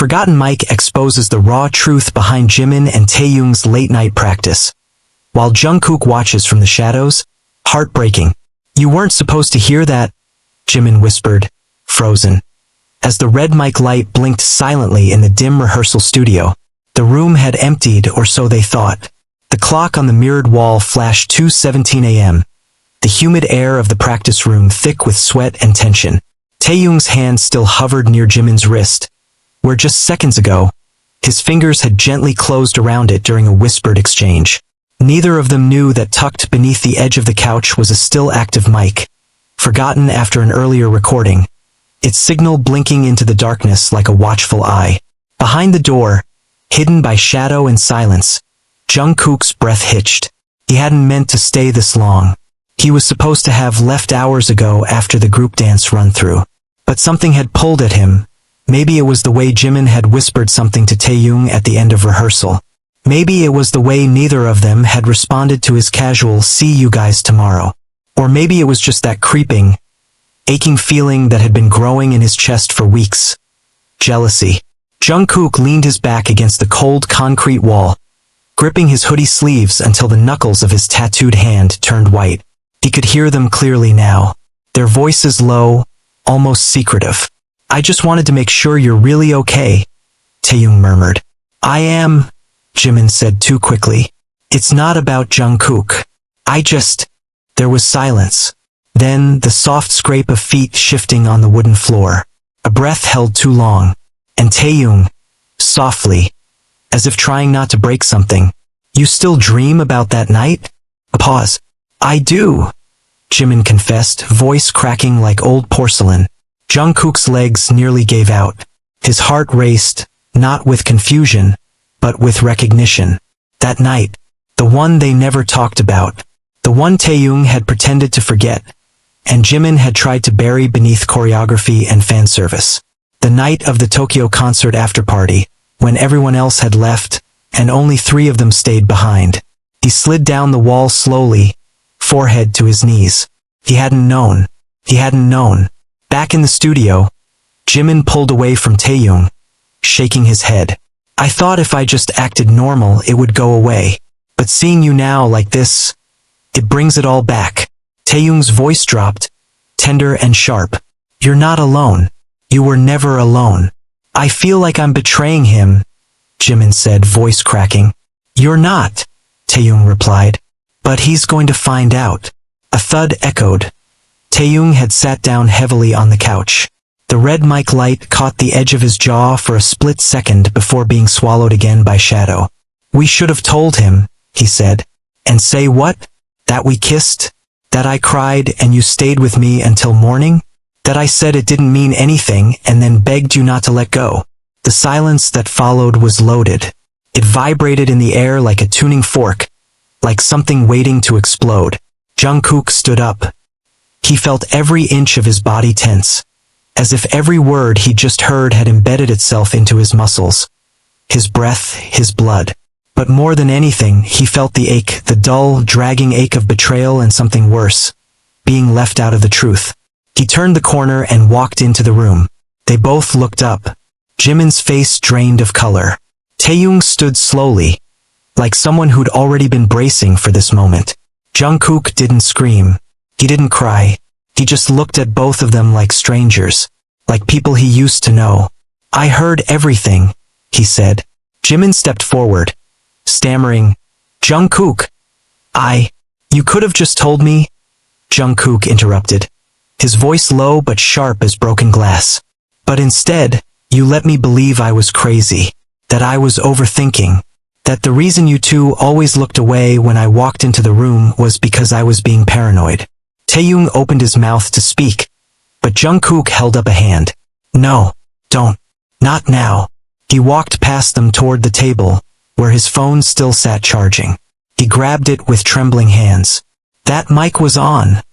forgotten mic exposes the raw truth behind Jimin and Taehyung's late-night practice. While Jungkook watches from the shadows, heartbreaking. "You weren't supposed to hear that," Jimin whispered, frozen. As the red mic light blinked silently in the dim rehearsal studio, the room had emptied, or so they thought. The clock on the mirrored wall flashed 2:17 a.m., the humid air of the practice room thick with sweat and tension. Taehyung's hand still hovered near Jimin's wrist, where just seconds ago, his fingers had gently closed around it during a whispered exchange. Neither of them knew that tucked beneath the edge of the couch was a still active mic, forgotten after an earlier recording, its signal blinking into the darkness like a watchful eye. Behind the door, hidden by shadow and silence, Jungkook's breath hitched. He hadn't meant to stay this long. He was supposed to have left hours ago after the group dance run-through. But something had pulled at him. Maybe it was the way Jimin had whispered something to Taehyung at the end of rehearsal. Maybe it was the way neither of them had responded to his casual "see you guys tomorrow." Or maybe it was just that creeping, aching feeling that had been growing in his chest for weeks. Jealousy. Jungkook leaned his back against the cold concrete wall, gripping his hoodie sleeves until the knuckles of his tattooed hand turned white. He could hear them clearly now, their voices low, almost secretive. "I just wanted to make sure you're really okay," Taehyung murmured. "I am," Jimin said too quickly. "It's not about Jungkook. There was silence. Then the soft scrape of feet shifting on the wooden floor. A breath held too long. And Taehyung, softly, as if trying not to break something, "You still dream about that night?" A pause. "I do," Jimin confessed, voice cracking like old porcelain. Jungkook's legs nearly gave out. His heart raced, not with confusion, but with recognition. That night, the one they never talked about, the one Taehyung had pretended to forget, and Jimin had tried to bury beneath choreography and fan service. The night of the Tokyo concert after-party, when everyone else had left, and only 3 of them stayed behind. He slid down the wall slowly, forehead to his knees. He hadn't known. He hadn't known. Back in the studio, Jimin pulled away from Taehyung, shaking his head. "I thought if I just acted normal it would go away. But seeing you now like this, it brings it all back." Taehyung's voice dropped, tender and sharp. "You're not alone. You were never alone." "I feel like I'm betraying him," Jimin said, voice cracking. "You're not," Taehyung replied. "But he's going to find out." A thud echoed. Taehyung had sat down heavily on the couch. The red mic light caught the edge of his jaw for a split second before being swallowed again by shadow. "We should have told him," he said. "And say what? That we kissed? That I cried and you stayed with me until morning? That I said it didn't mean anything and then begged you not to let go?" The silence that followed was loaded. It vibrated in the air like a tuning fork, like something waiting to explode. Jungkook stood up. He felt every inch of his body tense, as if every word he'd just heard had embedded itself into his muscles, his breath, his blood. But more than anything, he felt the ache, the dull, dragging ache of betrayal and something worse, being left out of the truth. He turned the corner and walked into the room. They both looked up. Jimin's face drained of color. Taehyung stood slowly, like someone who'd already been bracing for this moment. Jungkook didn't scream. He didn't cry. He just looked at both of them like strangers, like people he used to know. "I heard everything," he said. Jimin stepped forward, stammering, "Jungkook, you could have just told me." Jungkook interrupted, his voice low but sharp as broken glass. "But instead, you let me believe I was crazy, that I was overthinking, that the reason you two always looked away when I walked into the room was because I was being paranoid." Taehyung opened his mouth to speak, but Jungkook held up a hand. "No, don't. Not now." He walked past them toward the table, where his phone still sat charging. He grabbed it with trembling hands. "That mic was on,"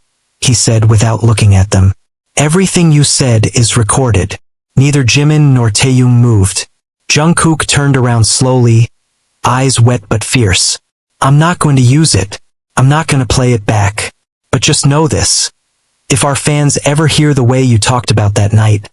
he said without looking at them. "Everything you said is recorded." Neither Jimin nor Taehyung moved. Jungkook turned around slowly, eyes wet but fierce. "I'm not going to use it. I'm not going to play it back. But just know this. If our fans ever hear the way you talked about that night,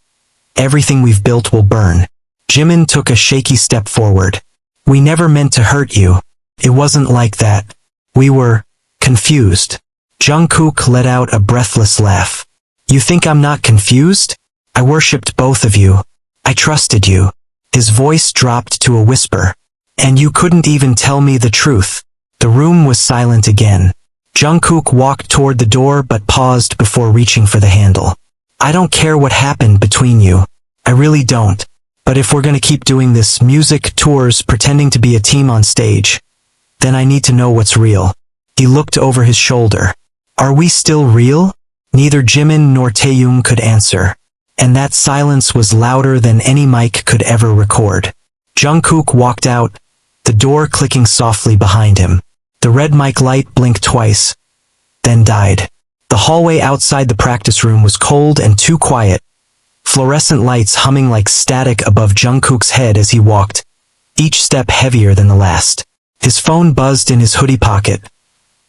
everything we've built will burn. Jimin took a shaky step forward. We never meant to hurt you. It wasn't like that. We were confused. Jungkook let out a breathless laugh. You think I'm not confused? I worshipped both of you. I trusted you. His voice dropped to a whisper. And you couldn't even tell me the truth. The room was silent again. Jungkook walked toward the door but paused before reaching for the handle. I don't care what happened between you. I really don't. But if we're gonna keep doing this music tours pretending to be a team on stage, then I need to know what's real. He looked over his shoulder. Are we still real? Neither Jimin nor Taehyung could answer. And that silence was louder than any mic could ever record. Jungkook walked out, the door clicking softly behind him. The red mic light blinked twice, then died. The hallway outside the practice room was cold and too quiet, fluorescent lights humming like static above Jungkook's head as he walked, each step heavier than the last. His phone buzzed in his hoodie pocket.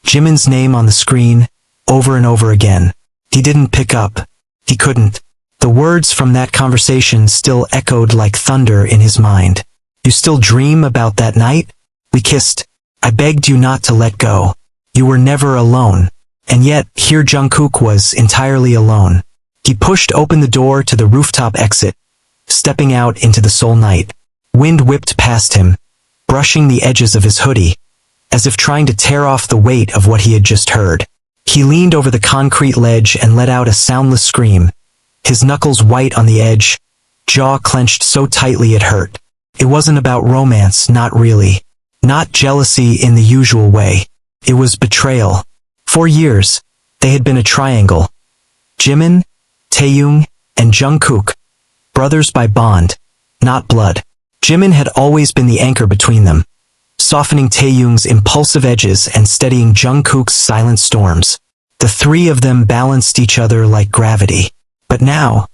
Jimin's name on the screen, over and over again. He didn't pick up. He couldn't. The words from that conversation still echoed like thunder in his mind. You still dream about that night? We kissed. I begged you not to let go. You were never alone. And yet, here Jungkook was entirely alone. He pushed open the door to the rooftop exit, stepping out into the Seoul night. Wind whipped past him, brushing the edges of his hoodie, as if trying to tear off the weight of what he had just heard. He leaned over the concrete ledge and let out a soundless scream, his knuckles white on the edge, jaw clenched so tightly it hurt. It wasn't about romance, not really. Not jealousy in the usual way. It was betrayal. For years, they had been a triangle. Jimin, Taehyung, and Jungkook. Brothers by bond, not blood. Jimin had always been the anchor between them, softening Taehyung's impulsive edges and steadying Jungkook's silent storms. The three of them balanced each other like gravity. But now,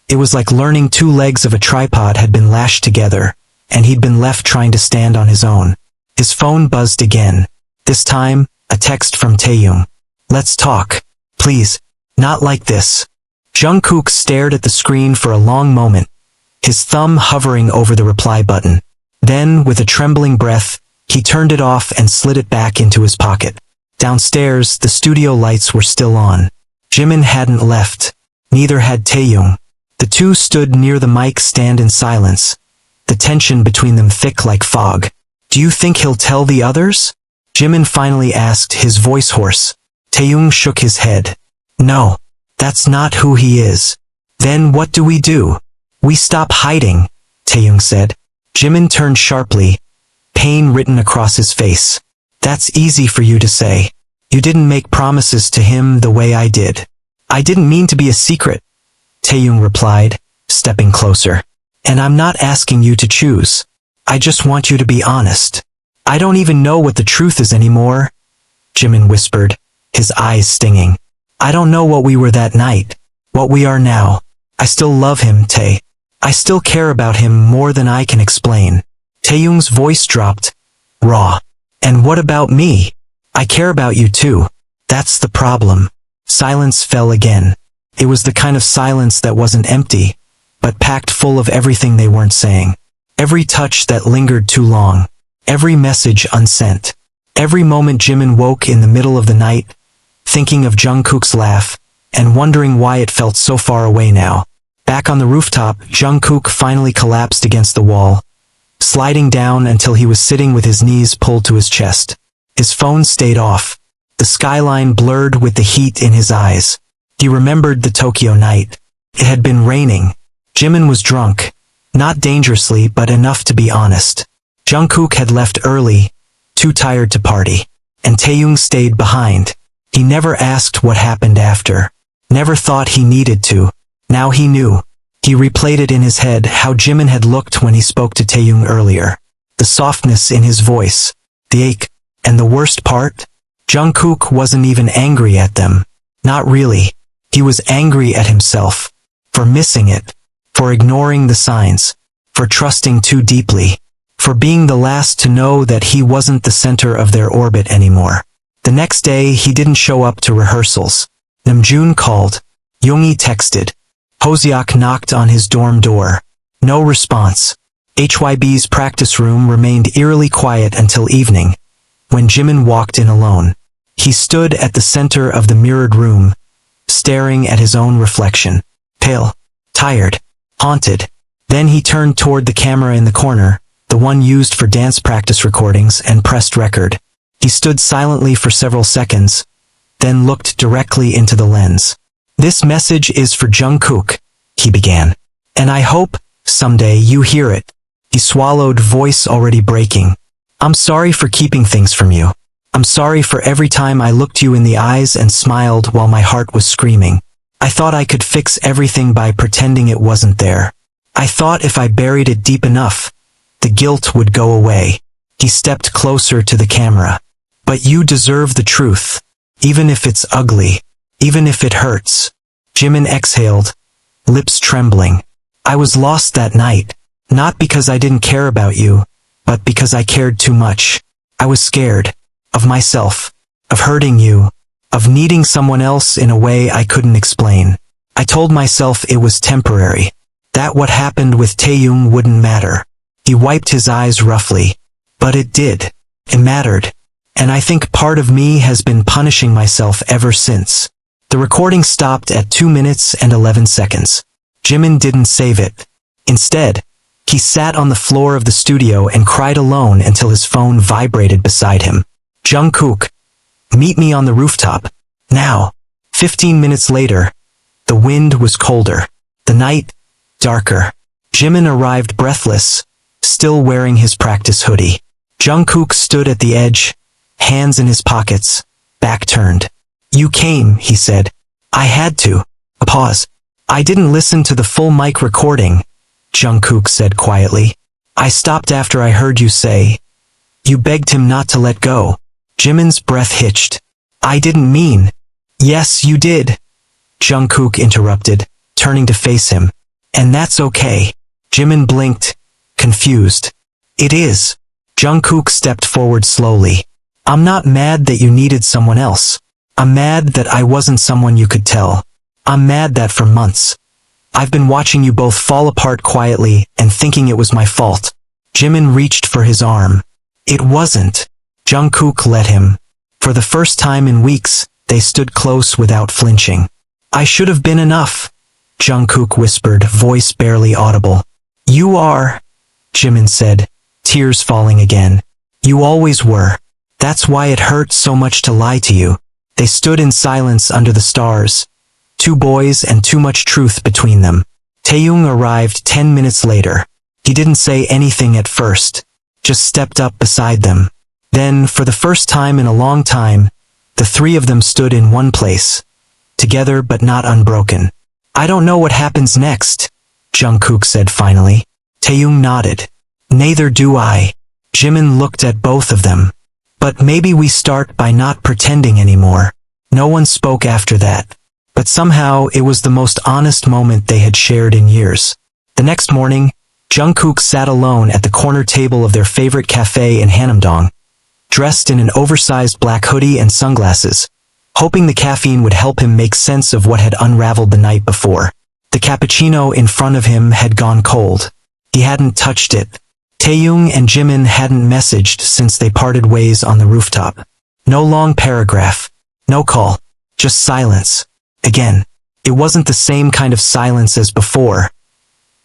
it was like learning two legs of a tripod had been lashed together, and he'd been left trying to stand on his own. His phone buzzed again. This time, a text from Taehyung. Let's talk. Please. Not like this. Jungkook stared at the screen for a long moment, his thumb hovering over the reply button. Then, with a trembling breath, he turned it off and slid it back into his pocket. Downstairs, the studio lights were still on. Jimin hadn't left. Neither had Taehyung. The two stood near the mic stand in silence, the tension between them thick like fog. Do you think he'll tell the others? Jimin finally asked, his voice hoarse. Taehyung shook his head. No, that's not who he is. Then what do? We stop hiding, Taehyung said. Jimin turned sharply, pain written across his face. That's easy for you to say. You didn't make promises to him the way I did. I didn't mean to be a secret, Taehyung replied, stepping closer. And I'm not asking you to choose. I just want you to be honest. I don't even know what the truth is anymore, Jimin whispered, his eyes stinging. I don't know what we were that night, what we are now. I still love him, Tae. I still care about him more than I can explain. Taehyung's voice dropped, raw. And what about me? I care about you too. That's the problem. Silence fell again. It was the kind of silence that wasn't empty, but packed full of everything they weren't saying. Every touch that lingered too long. Every message unsent. Every moment Jimin woke in the middle of the night, thinking of Jungkook's laugh, and wondering why it felt so far away now. Back on the rooftop, Jungkook finally collapsed against the wall, sliding down until he was sitting with his knees pulled to his chest. His phone stayed off. The skyline blurred with the heat in his eyes. He remembered the Tokyo night. It had been raining. Jimin was drunk. Not dangerously, but enough to be honest. Jungkook had left early, too tired to party. And Taehyung stayed behind. He never asked what happened after. Never thought he needed to. Now he knew. He replayed it in his head how Jimin had looked when he spoke to Taehyung earlier. The softness in his voice. The ache. And the worst part? Jungkook wasn't even angry at them. Not really. He was angry at himself. For missing it. For ignoring the signs. For trusting too deeply. For being the last to know that he wasn't the center of their orbit anymore. The next day, he didn't show up to rehearsals. Namjoon called. Yoongi texted. Hoseok knocked on his dorm door. No response. HYB's practice room remained eerily quiet until evening, when Jimin walked in alone. He stood at the center of the mirrored room, staring at his own reflection. Pale, tired, haunted. Then he turned toward the camera in the corner, the one used for dance practice recordings, and pressed record. He stood silently for several seconds, then looked directly into the lens. "This message is for Jungkook," he began. "And I hope, someday, you hear it." He swallowed, voice already breaking. "I'm sorry for keeping things from you. I'm sorry for every time I looked you in the eyes and smiled while my heart was screaming. I thought I could fix everything by pretending it wasn't there. I thought if I buried it deep enough, the guilt would go away." He stepped closer to the camera. "But you deserve the truth, even if it's ugly, even if it hurts." Jimin exhaled, lips trembling. "I was lost that night, not because I didn't care about you, but because I cared too much. I was scared. Of myself. Of hurting you. Of needing someone else in a way I couldn't explain. I told myself it was temporary. That what happened with Taehyung wouldn't matter." He wiped his eyes roughly. "But it did. It mattered. And I think part of me has been punishing myself ever since." The recording stopped at 2 minutes and 11 seconds. Jimin didn't save it. Instead, he sat on the floor of the studio and cried alone until his phone vibrated beside him. "Jungkook, meet me on the rooftop. Now." 15 minutes later, the wind was colder. The night, darker. Jimin arrived breathless, still wearing his practice hoodie. Jungkook stood at the edge, hands in his pockets, back turned. "You came," he said. "I had to." A pause. "I didn't listen to the full mic recording," Jungkook said quietly. "I stopped after I heard you say, you begged him not to let go." Jimin's breath hitched. "I didn't mean." "Yes, you did," Jungkook interrupted, turning to face him. "And that's okay." Jimin blinked, confused. "It is." Jungkook stepped forward slowly. "I'm not mad that you needed someone else. I'm mad that I wasn't someone you could tell. I'm mad that for months, I've been watching you both fall apart quietly and thinking it was my fault." Jimin reached for his arm. "It wasn't." Jungkook let him. For the first time in weeks, they stood close without flinching. "I should have been enough," Jungkook whispered, voice barely audible. "You are," Jimin said, tears falling again. "You always were. That's why it hurt so much to lie to you." They stood in silence under the stars. Two boys and too much truth between them. Taehyung arrived 10 minutes later. He didn't say anything at first, just stepped up beside them. Then, for the first time in a long time, the three of them stood in one place, together but not unbroken. "I don't know what happens next," Jungkook said finally. Taehyung nodded. "Neither do I." Jimin looked at both of them. "But maybe we start by not pretending anymore." No one spoke after that. But somehow it was the most honest moment they had shared in years. The next morning, Jungkook sat alone at the corner table of their favorite cafe in Hanamdong, dressed in an oversized black hoodie and sunglasses, hoping the caffeine would help him make sense of what had unraveled the night before. The cappuccino in front of him had gone cold. He hadn't touched it. Taehyung and Jimin hadn't messaged since they parted ways on the rooftop. No long paragraph. No call. Just silence. Again. It wasn't the same kind of silence as before.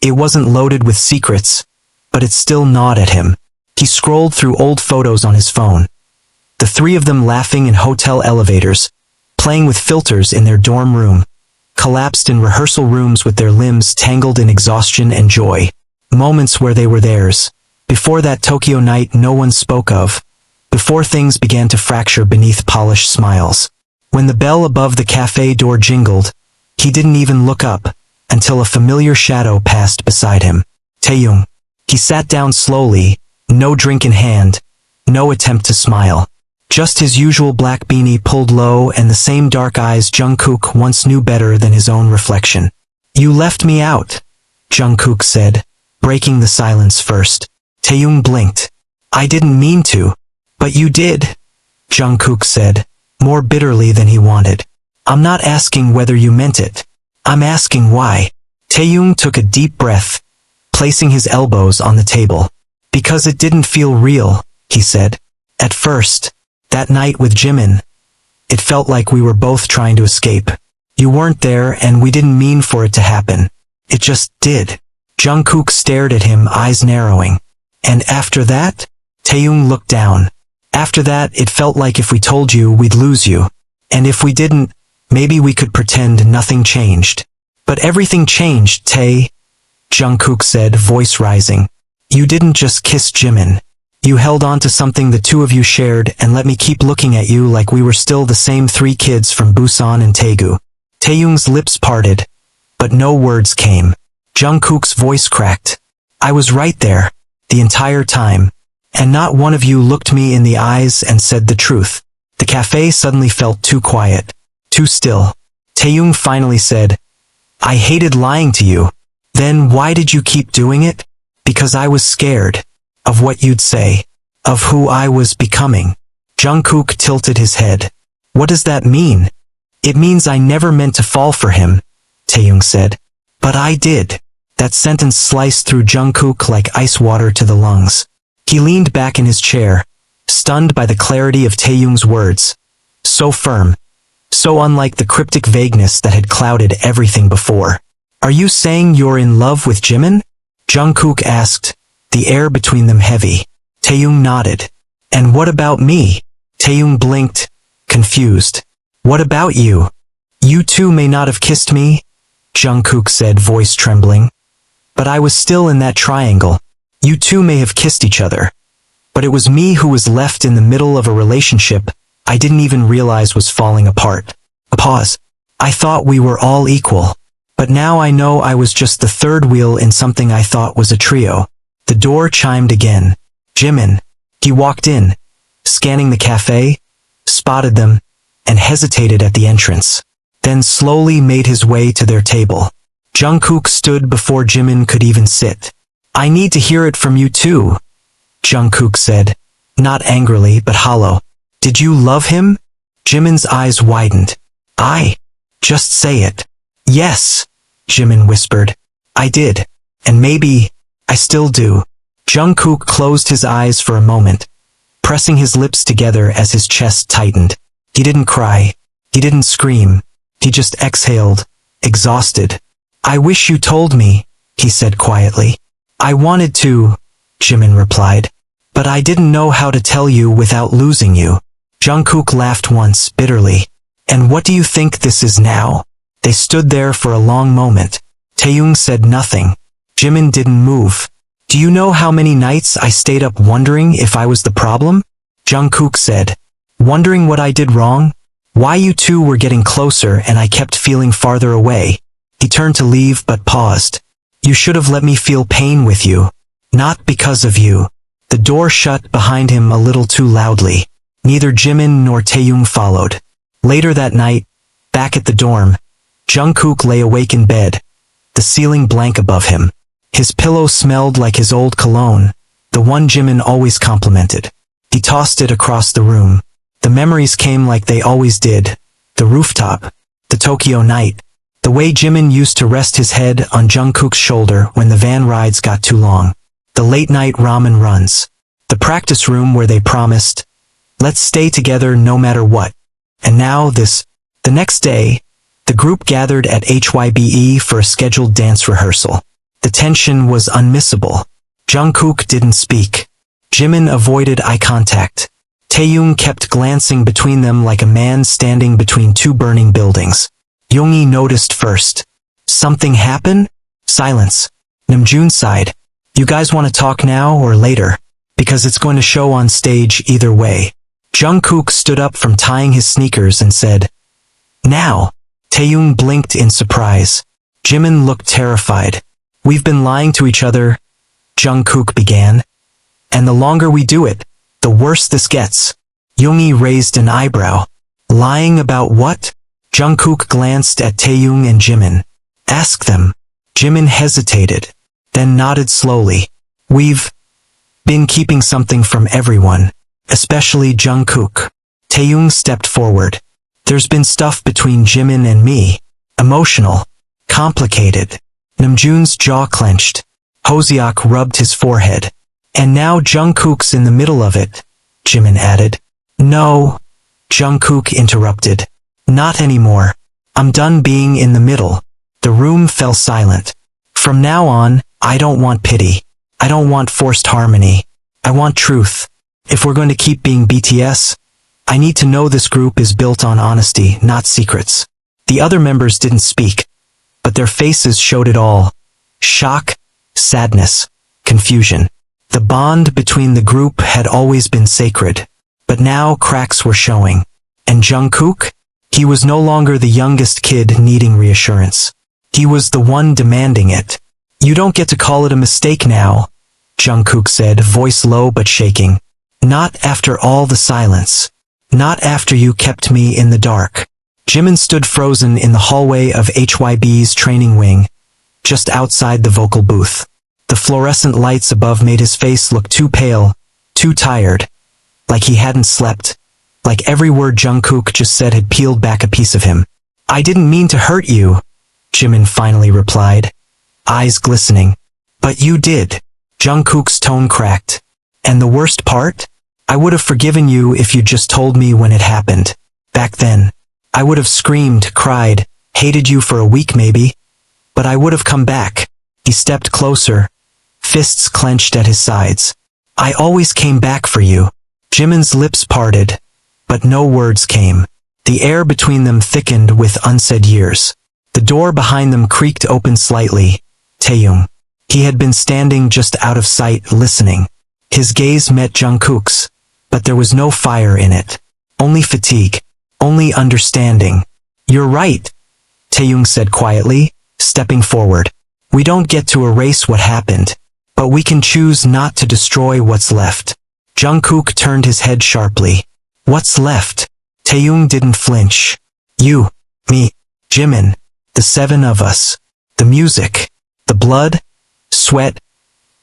It wasn't loaded with secrets, but it still gnawed at him. He scrolled through old photos on his phone. The three of them laughing in hotel elevators, playing with filters in their dorm room, collapsed in rehearsal rooms with their limbs tangled in exhaustion and joy. Moments where they were theirs. Before that Tokyo night no one spoke of. Before things began to fracture beneath polished smiles. When the bell above the cafe door jingled, he didn't even look up, until a familiar shadow passed beside him. Taehyung. He sat down slowly, no drink in hand, no attempt to smile. Just his usual black beanie pulled low and the same dark eyes Jungkook once knew better than his own reflection. "You left me out," Jungkook said, breaking the silence first. Taehyung blinked. "I didn't mean to." "But you did," Jungkook said, more bitterly than he wanted. "I'm not asking whether you meant it. I'm asking why." Taehyung took a deep breath, placing his elbows on the table. Because it didn't feel real, he said. At first, that night with Jimin, it felt like we were both trying to escape. You weren't there and we didn't mean for it to happen. It just did. Jungkook stared at him, eyes narrowing. And after that? Taehyung looked down. After that, it felt like if we told you, we'd lose you. And if we didn't, maybe we could pretend nothing changed. But everything changed, Tae, Jungkook said, voice rising. You didn't just kiss Jimin. You held on to something the two of you shared and let me keep looking at you like we were still the same three kids from Busan and Daegu. Taehyung's lips parted, but no words came. Jungkook's voice cracked. I was right there, the entire time, and not one of you looked me in the eyes and said the truth. The cafe suddenly felt too quiet, too still. Taehyung finally said, I hated lying to you. Then why did you keep doing it? Because I was scared. Of what you'd say. Of who I was becoming. Jungkook tilted his head. What does that mean? It means I never meant to fall for him, Taehyung said. But I did. That sentence sliced through Jungkook like ice water to the lungs. He leaned back in his chair, stunned by the clarity of Taehyung's words. So firm. So unlike the cryptic vagueness that had clouded everything before. Are you saying you're in love with Jimin? Jungkook asked, the air between them heavy. Taehyung nodded. And what about me? Taehyung blinked, confused. What about you? You too may not have kissed me, Jungkook said, voice trembling. But I was still in that triangle. You two may have kissed each other. But it was me who was left in the middle of a relationship I didn't even realize was falling apart. A pause. I thought we were all equal. But now I know I was just the third wheel in something I thought was a trio. The door chimed again. Jimin. He walked in, scanning the cafe, spotted them, and hesitated at the entrance. Then slowly made his way to their table. Jungkook stood before Jimin could even sit. I need to hear it from you too, Jungkook said, not angrily but hollow. Did you love him? Jimin's eyes widened. Just say it. Yes, Jimin whispered. I did. And maybe, I still do. Jungkook closed his eyes for a moment, pressing his lips together as his chest tightened. He didn't cry. He didn't scream. He just exhaled, exhausted. I wish you told me, he said quietly. I wanted to, Jimin replied. But I didn't know how to tell you without losing you. Jungkook laughed once, bitterly. And what do you think this is now? They stood there for a long moment. Taehyung said nothing. Jimin didn't move. Do you know how many nights I stayed up wondering if I was the problem? Jungkook said. Wondering what I did wrong? Why you two were getting closer and I kept feeling farther away. He turned to leave but paused. You should have let me feel pain with you. Not because of you. The door shut behind him a little too loudly. Neither Jimin nor Taehyung followed. Later that night, back at the dorm, Jungkook lay awake in bed, the ceiling blank above him. His pillow smelled like his old cologne, the one Jimin always complimented. He tossed it across the room. The memories came like they always did. The rooftop, the Tokyo night, the way Jimin used to rest his head on Jungkook's shoulder when the van rides got too long. The late-night ramen runs. The practice room where they promised, let's stay together no matter what. And now this. The next day, the group gathered at HYBE for a scheduled dance rehearsal. The tension was unmissable. Jungkook didn't speak. Jimin avoided eye contact. Taehyung kept glancing between them like a man standing between two burning buildings. Yoongi noticed first. Something happen? Silence. Namjoon sighed. You guys want to talk now or later? Because it's going to show on stage either way. Jungkook stood up from tying his sneakers and said, now. Taehyung blinked in surprise. Jimin looked terrified. We've been lying to each other, Jungkook began. And the longer we do it, the worse this gets. Yoongi raised an eyebrow. Lying about what? Jungkook glanced at Taehyung and Jimin. Ask them. Jimin hesitated, then nodded slowly. We've been keeping something from everyone, especially Jungkook. Taehyung stepped forward. There's been stuff between Jimin and me. Emotional. Complicated. Namjoon's jaw clenched. Hoseok rubbed his forehead. And now Jungkook's in the middle of it, Jimin added. No, Jungkook interrupted. Not anymore. I'm done being in the middle. The room fell silent. From now on, I don't want pity. I don't want forced harmony. I want truth. If we're going to keep being BTS, I need to know this group is built on honesty, not secrets. The other members didn't speak, but their faces showed it all. Shock, sadness, confusion. The bond between the group had always been sacred, but now cracks were showing. And Jungkook? He was no longer the youngest kid needing reassurance. He was the one demanding it. You don't get to call it a mistake now, Jungkook said, voice low but shaking. Not after all the silence. Not after you kept me in the dark. Jimin stood frozen in the hallway of HYB's training wing, just outside the vocal booth. The fluorescent lights above made his face look too pale, too tired, like he hadn't slept, like every word Jungkook just said had peeled back a piece of him. I didn't mean to hurt you, Jimin finally replied, eyes glistening. But you did. Jungkook's tone cracked. And the worst part? I would have forgiven you if you just told me when it happened. Back then. I would have screamed, cried, hated you for a week maybe. But I would have come back. He stepped closer, fists clenched at his sides. I always came back for you. Jimin's lips parted, but no words came. The air between them thickened with unsaid years. The door behind them creaked open slightly. Taehyung. He had been standing just out of sight, listening. His gaze met Jungkook's, but there was no fire in it. Only fatigue. Only understanding. You're right, Taehyung said quietly, stepping forward. We don't get to erase what happened, but we can choose not to destroy what's left. Jungkook turned his head sharply. What's left? Taehyung didn't flinch. You, me, Jimin, the seven of us. The music, the blood, sweat,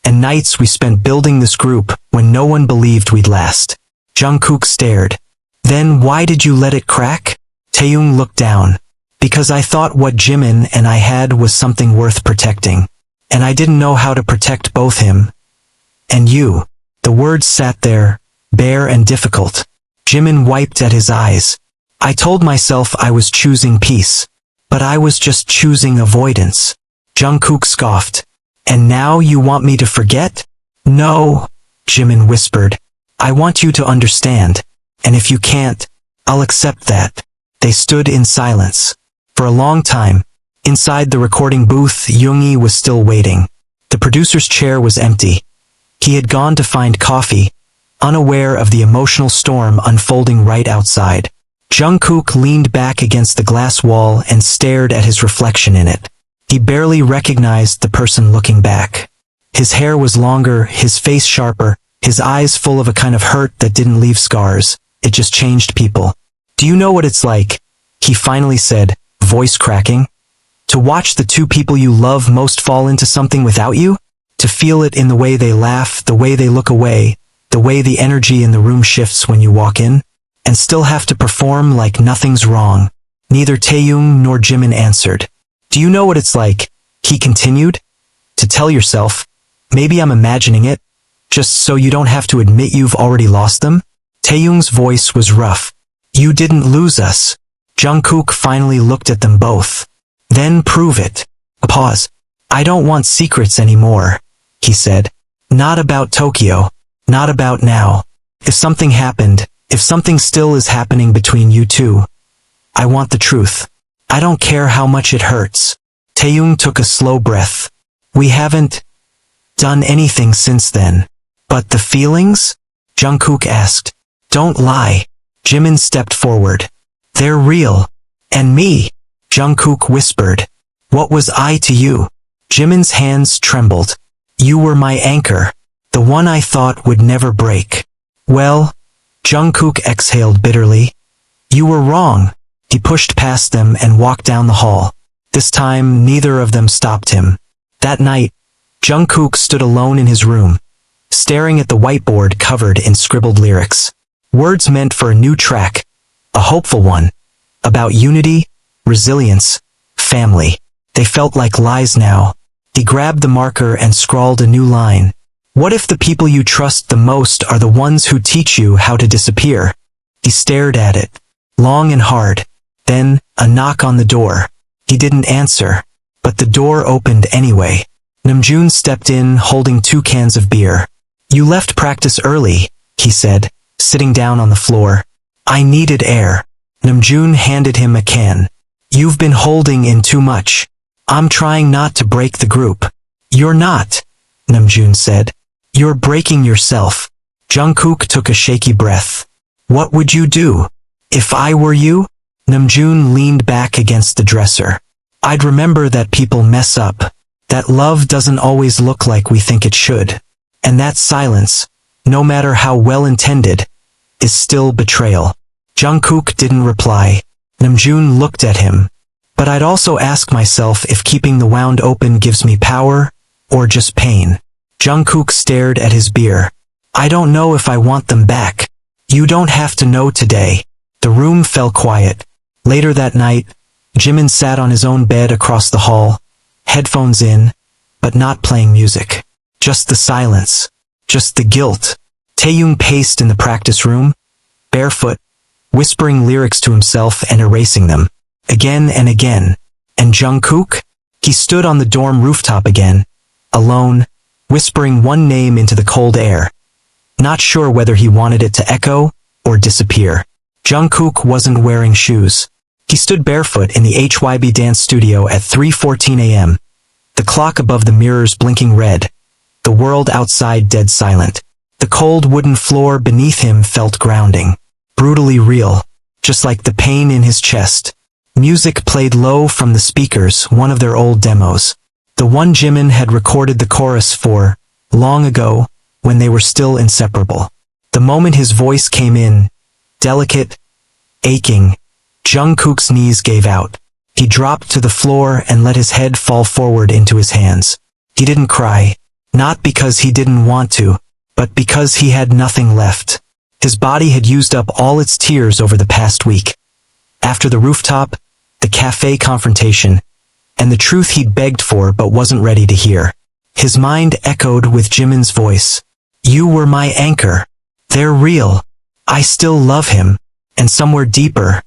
and nights we spent building this group when no one believed we'd last. Jungkook stared. Then why did you let it crack? Taehyung looked down. Because I thought what Jimin and I had was something worth protecting. And I didn't know how to protect both him and you. The words sat there, bare and difficult. Jimin wiped at his eyes. I told myself I was choosing peace, but I was just choosing avoidance. Jungkook scoffed. And now you want me to forget? No, Jimin whispered. I want you to understand. And if you can't, I'll accept that. They stood in silence. For a long time, inside the recording booth, Yoongi was still waiting. The producer's chair was empty. He had gone to find coffee, unaware of the emotional storm unfolding right outside. Jungkook leaned back against the glass wall and stared at his reflection in it. He barely recognized the person looking back. His hair was longer, his face sharper, his eyes full of a kind of hurt that didn't leave scars. It just changed people. Do you know what it's like? He finally said, voice cracking. To watch the two people you love most fall into something without you? To feel it in the way they laugh, the way they look away, the way the energy in the room shifts when you walk in, and still have to perform like nothing's wrong. Neither Taehyung nor Jimin answered. Do you know what it's like? He continued. To tell yourself, maybe I'm imagining it, just so you don't have to admit you've already lost them? Taehyung's voice was rough. You didn't lose us. Jungkook finally looked at them both. Then prove it. A pause. I don't want secrets anymore, he said. Not about Tokyo. Not about now. If something happened, if something still is happening between you two, I want the truth. I don't care how much it hurts. Taehyung took a slow breath. We haven't done anything since then. But the feelings? Jungkook asked. Don't lie. Jimin stepped forward. They're real. And me? Jungkook whispered. What was I to you? Jimin's hands trembled. You were my anchor. The one I thought would never break. Well, Jungkook exhaled bitterly. You were wrong. He pushed past them and walked down the hall. This time, neither of them stopped him. That night, Jungkook stood alone in his room, staring at the whiteboard covered in scribbled lyrics. Words meant for a new track, a hopeful one, about unity, resilience, family. They felt like lies now. He grabbed the marker and scrawled a new line. What if the people you trust the most are the ones who teach you how to disappear? He stared at it, long and hard. Then, a knock on the door. He didn't answer, but the door opened anyway. Namjoon stepped in holding 2 cans of beer. You left practice early, he said, sitting down on the floor. I needed air. Namjoon handed him a can. You've been holding in too much. I'm trying not to break the group. You're not, Namjoon said. You're breaking yourself. Jungkook took a shaky breath. What would you do? If I were you? Namjoon leaned back against the dresser. I'd remember that people mess up. That love doesn't always look like we think it should. And that silence, no matter how well-intended, is still betrayal. Jungkook didn't reply. Namjoon looked at him. But I'd also ask myself if keeping the wound open gives me power, or just pain. Jungkook stared at his beer. I don't know if I want them back. You don't have to know today. The room fell quiet. Later that night, Jimin sat on his own bed across the hall, headphones in, but not playing music. Just the silence. Just the guilt. Taehyung paced in the practice room, barefoot, whispering lyrics to himself and erasing them. Again and again. And Jungkook? He stood on the dorm rooftop again, alone, whispering one name into the cold air. Not sure whether he wanted it to echo or disappear. Jungkook wasn't wearing shoes. He stood barefoot in the HYB dance studio at 3:14 a.m. The clock above the mirrors blinking red. The world outside dead silent. The cold wooden floor beneath him felt grounding. Brutally real. Just like the pain in his chest. Music played low from the speakers, one of their old demos. The one Jimin had recorded the chorus for, long ago, when they were still inseparable. The moment his voice came in, delicate, aching, Jungkook's knees gave out. He dropped to the floor and let his head fall forward into his hands. He didn't cry, not because he didn't want to, but because he had nothing left. His body had used up all its tears over the past week. After the rooftop, the cafe confrontation, and the truth he'd begged for but wasn't ready to hear. His mind echoed with Jimin's voice. You were my anchor. They're real. I still love him, and somewhere deeper.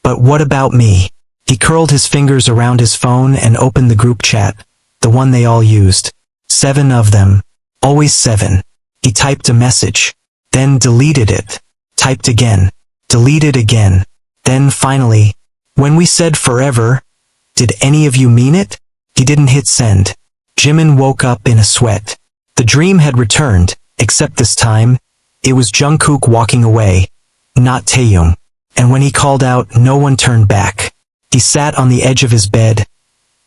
But what about me? He curled his fingers around his phone and opened the group chat, the one they all used. 7 of them. Always 7. He typed a message, then deleted it. Typed again. Deleted again. Then finally, when we said forever, did any of you mean it? He didn't hit send. Jimin woke up in a sweat. The dream had returned, except this time, it was Jungkook walking away, not Taehyung. And when he called out, no one turned back. He sat on the edge of his bed,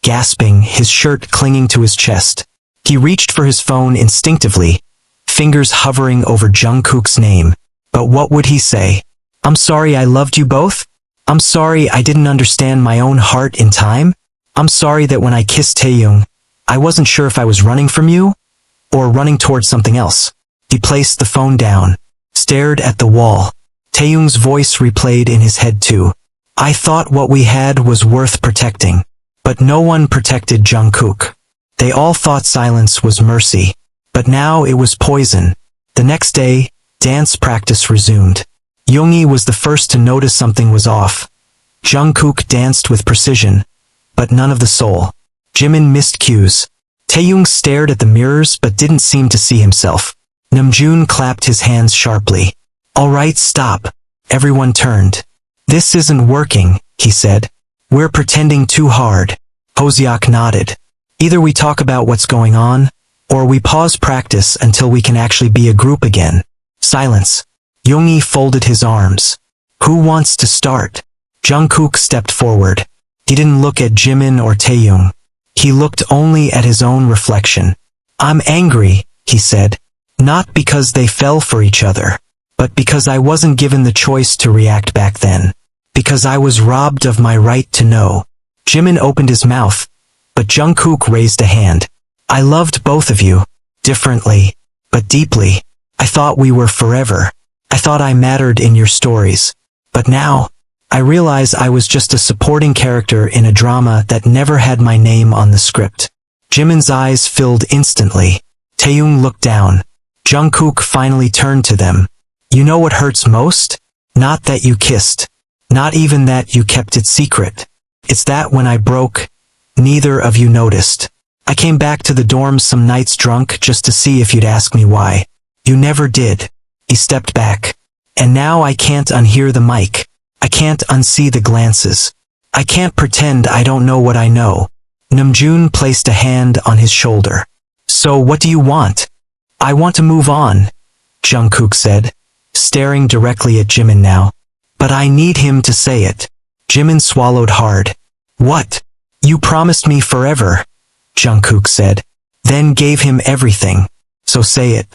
gasping, his shirt clinging to his chest. He reached for his phone instinctively, fingers hovering over Jungkook's name. But what would he say? I'm sorry I loved you both? I'm sorry I didn't understand my own heart in time? I'm sorry that when I kissed Taehyung, I wasn't sure if I was running from you or running towards something else. He placed the phone down, stared at the wall. Taehyung's voice replayed in his head too. I thought what we had was worth protecting, but no one protected Jungkook. They all thought silence was mercy, but now it was poison. The next day, dance practice resumed. Yoongi was the first to notice something was off. Jungkook danced with precision, but none of the soul. Jimin missed cues. Taehyung stared at the mirrors but didn't seem to see himself. Namjoon clapped his hands sharply. All right, stop. Everyone turned. This isn't working, he said. We're pretending too hard. Hoseok nodded. Either we talk about what's going on, or we pause practice until we can actually be a group again. Silence. Yoongi folded his arms. Who wants to start? Jungkook stepped forward. He didn't look at Jimin or Taehyung. He looked only at his own reflection. I'm angry, he said. Not because they fell for each other, but because I wasn't given the choice to react back then. Because I was robbed of my right to know. Jimin opened his mouth, but Jungkook raised a hand. I loved both of you, differently, but deeply. I thought we were forever. I thought I mattered in your stories. But now, I realize I was just a supporting character in a drama that never had my name on the script. Jimin's eyes filled instantly. Taehyung looked down. Jungkook finally turned to them. You know what hurts most? Not that you kissed. Not even that you kept it secret. It's that when I broke, neither of you noticed. I came back to the dorms some nights drunk just to see if you'd ask me why. You never did. He stepped back. And now I can't unhear the mic. I can't unsee the glances. I can't pretend I don't know what I know. Namjoon placed a hand on his shoulder. So what do you want? I want to move on, Jungkook said, staring directly at Jimin now. But I need him to say it. Jimin swallowed hard. What? You promised me forever, Jungkook said. Then gave him everything. So say it.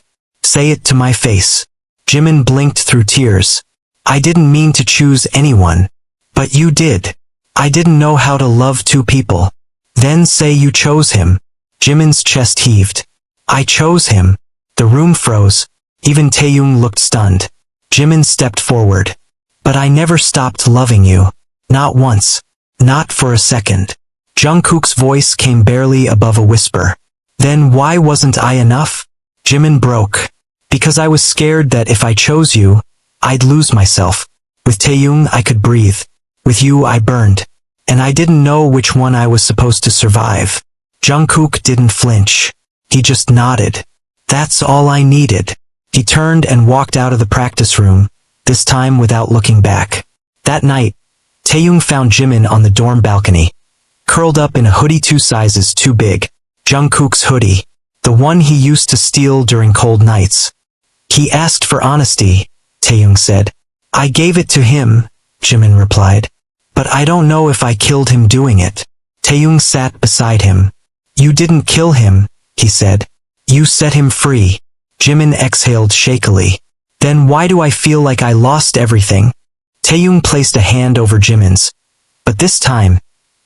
Say it to my face. Jimin blinked through tears. I didn't mean to choose anyone. But you did. I didn't know how to love two people. Then say you chose him. Jimin's chest heaved. I chose him. The room froze. Even Taehyung looked stunned. Jimin stepped forward. But I never stopped loving you. Not once. Not for a second. Jungkook's voice came barely above a whisper. Then why wasn't I enough? Jimin broke. Because I was scared that if I chose you, I'd lose myself. With Taehyung I could breathe. With you I burned. And I didn't know which one I was supposed to survive. Jungkook didn't flinch. He just nodded. That's all I needed. He turned and walked out of the practice room, this time without looking back. That night, Taehyung found Jimin on the dorm balcony, curled up in a hoodie 2 sizes too big. Jungkook's hoodie, the one he used to steal during cold nights. He asked for honesty, Taehyung said. I gave it to him, Jimin replied. But I don't know if I killed him doing it. Taehyung sat beside him. You didn't kill him, he said. You set him free. Jimin exhaled shakily. Then why do I feel like I lost everything? Taehyung placed a hand over Jimin's. But this time,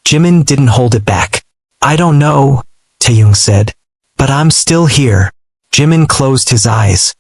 Jimin didn't hold it back. I don't know, Taehyung said. But I'm still here. Jimin closed his eyes.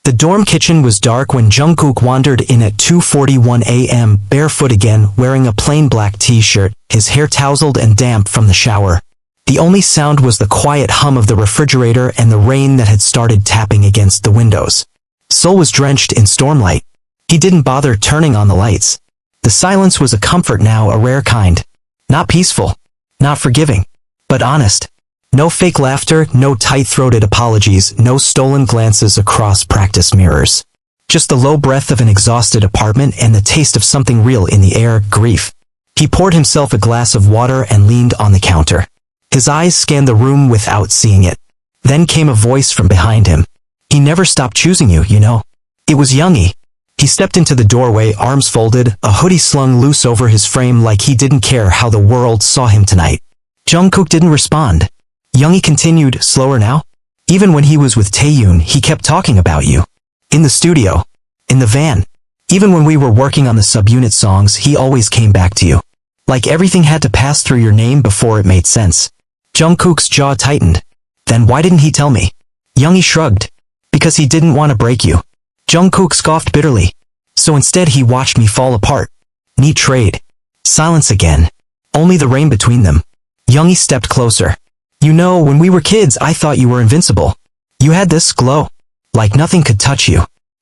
The dorm kitchen was dark when Jungkook wandered in at 2:41 a.m., barefoot again, wearing a plain black t-shirt, his hair tousled and damp from the shower. The only sound was the quiet hum of the refrigerator and the rain that had started tapping against the windows. Seoul was drenched in stormlight. He didn't bother turning on the lights. The silence was a comfort now, a rare kind. Not peaceful, not forgiving, but honest. No fake laughter, no tight-throated apologies, no stolen glances across practice mirrors. Just the low breath of an exhausted apartment and the taste of something real in the air, grief. He poured himself a glass of water and leaned on the counter. His eyes scanned the room without seeing it. Then came a voice from behind him. He never stopped choosing you, you know. It was Yoongi. He stepped into the doorway, arms folded, a hoodie slung loose over his frame like he didn't care how the world saw him tonight. Jungkook didn't respond. Yoongi continued, slower now. Even when he was with Taehyung, he kept talking about you. In the studio. In the van. Even when we were working on the subunit songs, he always came back to you. Like everything had to pass through your name before it made sense. Jungkook's jaw tightened. Then why didn't he tell me? Yoongi shrugged. Because he didn't want to break you. Jungkook scoffed bitterly. So instead he watched me fall apart. Neat trade. Silence again. Only the rain between them. Yoongi stepped closer. You know, when we were kids I thought you were invincible. You had this glow. Like nothing could touch you.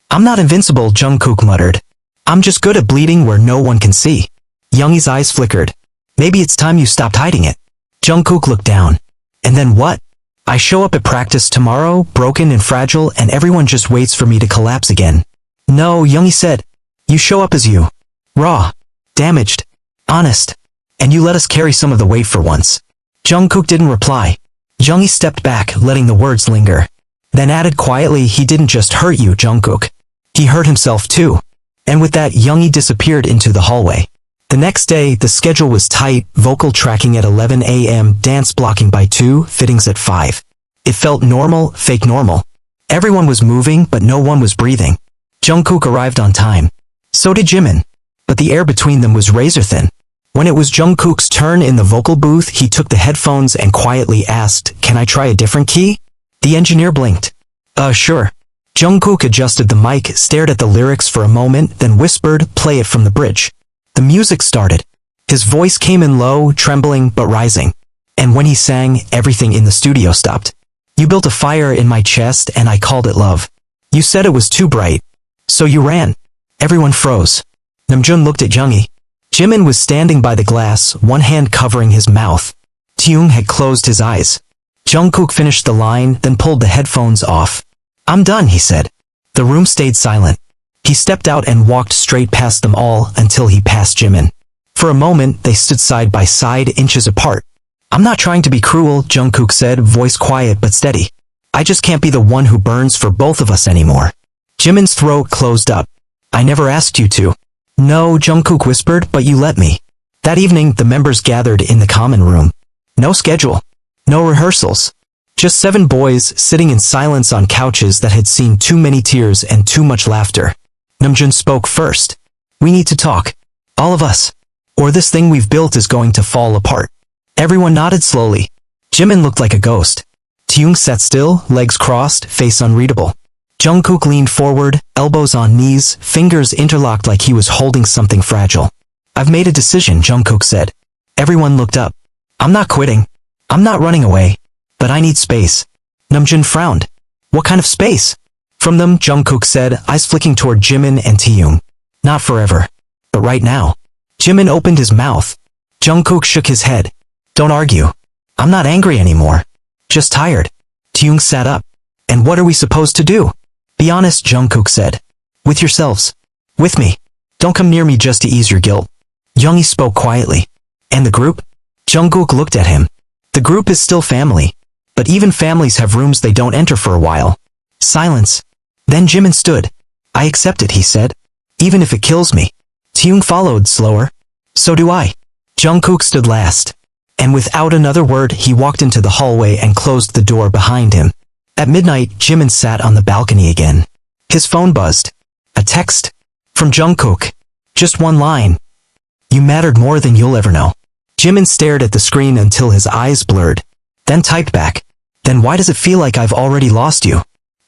I'm not invincible, Jungkook muttered. I'm just good at bleeding where no one can see. Yoongi's eyes flickered. Maybe it's time you stopped hiding it. Jungkook looked down. And then what? I show up at practice tomorrow, broken and fragile, and everyone just waits for me to collapse again. No, Yoongi said. You show up as you. Raw. Damaged. Honest. And you let us carry some of the weight for once. Jungkook didn't reply. Yoongi stepped back, letting the words linger. Then added quietly, he didn't just hurt you, Jungkook. He hurt himself too. And with that, Yoongi disappeared into the hallway. The next day, the schedule was tight, vocal tracking at 11 a.m., dance blocking by 2, fittings at 5. It felt normal, fake normal. Everyone was moving, but no one was breathing. Jungkook arrived on time. So did Jimin. But the air between them was razor thin. When it was Jungkook's turn in the vocal booth, he took the headphones and quietly asked, "Can I try a different key?" The engineer blinked. Sure. Jungkook adjusted the mic, stared at the lyrics for a moment, then whispered, "Play it from the bridge." The music started. His voice came in low, trembling, but rising. And when he sang, everything in the studio stopped. You built a fire in my chest and I called it love. You said it was too bright. So you ran. Everyone froze. Namjoon looked at Jungkook. Jimin was standing by the glass, one hand covering his mouth. Taehyung had closed his eyes. Jungkook finished the line, then pulled the headphones off. I'm done, he said. The room stayed silent. He stepped out and walked straight past them all until he passed Jimin. For a moment, they stood side by side, inches apart. I'm not trying to be cruel, Jungkook said, voice quiet but steady. I just can't be the one who burns for both of us anymore. Jimin's throat closed up. I never asked you to. No, Jungkook whispered, but you let me. That evening, the members gathered in the common room. No schedule. No rehearsals. Just 7 boys sitting in silence on couches that had seen too many tears and too much laughter. Namjoon spoke first. We need to talk. All of us. Or this thing we've built is going to fall apart. Everyone nodded slowly. Jimin looked like a ghost. Taehyung sat still, legs crossed, face unreadable. Jungkook leaned forward, elbows on knees, fingers interlocked like he was holding something fragile. I've made a decision, Jungkook said. Everyone looked up. I'm not quitting. I'm not running away. But I need space. Namjoon frowned. What kind of space? From them, Jungkook said, eyes flicking toward Jimin and Taehyung. Not forever. But right now. Jimin opened his mouth. Jungkook shook his head. Don't argue. I'm not angry anymore. Just tired. Taehyung sat up. And what are we supposed to do? Be honest, Jungkook said. With yourselves. With me. Don't come near me just to ease your guilt. Yoongi spoke quietly. And the group? Jungkook looked at him. The group is still family. But even families have rooms they don't enter for a while. Silence. Then Jimin stood. I accept it, he said. Even if it kills me. Taehyung followed slower. So do I. Jungkook stood last. And without another word, he walked into the hallway and closed the door behind him. At midnight, Jimin sat on the balcony again. His phone buzzed. A text. From Jungkook. Just one line. You mattered more than you'll ever know. Jimin stared at the screen until his eyes blurred. Then typed back. Then why does it feel like I've already lost you?